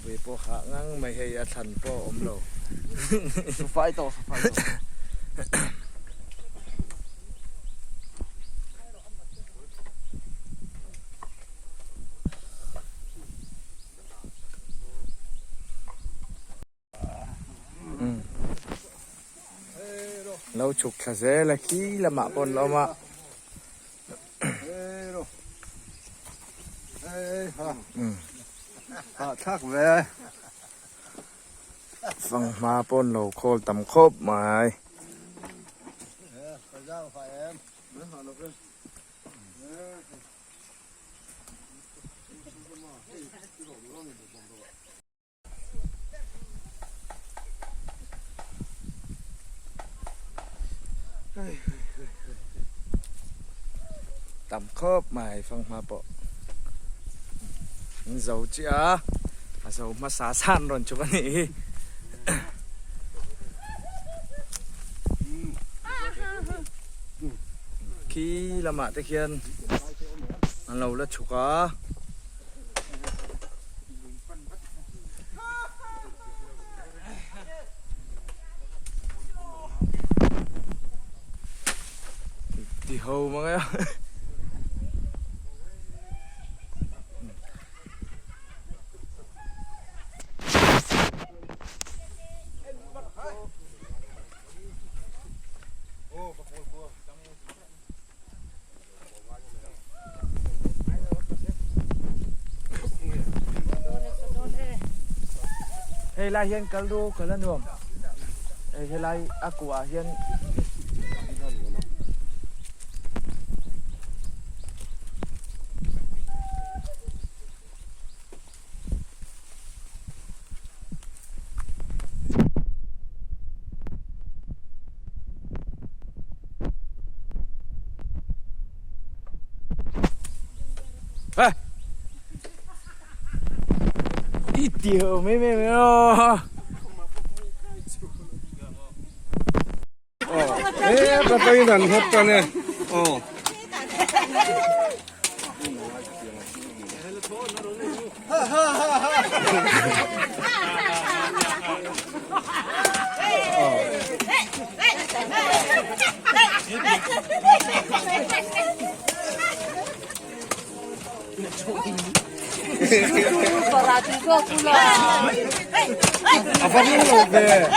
ไปพวกขางั้งไม่ให้อาทันพ่ออมโลสุไฟต่อสุไฟต่อเราฉุกเฉยละขี้ละหมาปนเรามาทักเว้ยฟังมาปนเราโคลตำคบหมายตำคบหมายฟังมาปะเจ้าจ้าเจ้ามาสาสานรอนจุกันนี่ขี้ละหมาตะเคียนอันเราละฉุกอ่ะตีหัวมั้งอ่ะเฮ้ยลายเฮียนกัลดูกัลนวมเฮ้ยลายอากูอาเฮียนเฮ้ยอีเดียวไม่อ๋อประตูนั่นครับตอนนี้อ๋อa farlo bene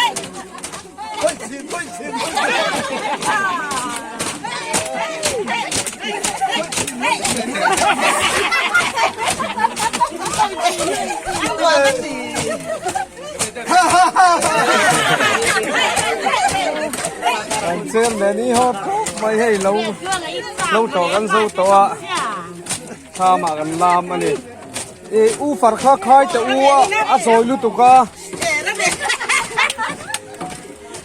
anh xem để đi hốt mấy hay lâu lâu trò ăn sâu to tha mà gần làm anh đi u phật khá khai cho u à rồi lưu tục à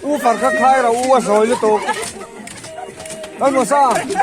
u phật khá khai là u à rồi lưu tục đâu mà sao vậy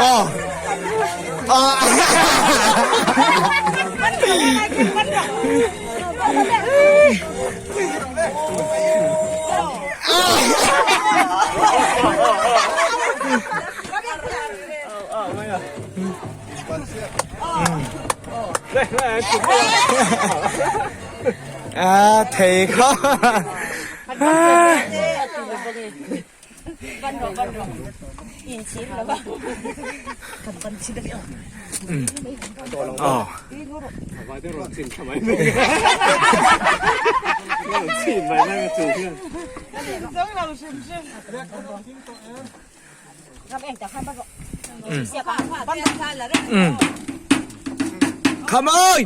đó เทเข้า อ๋อCome on!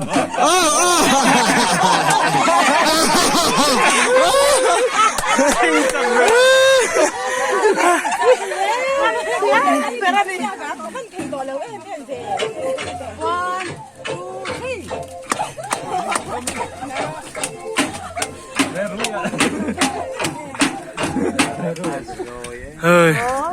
Ơi.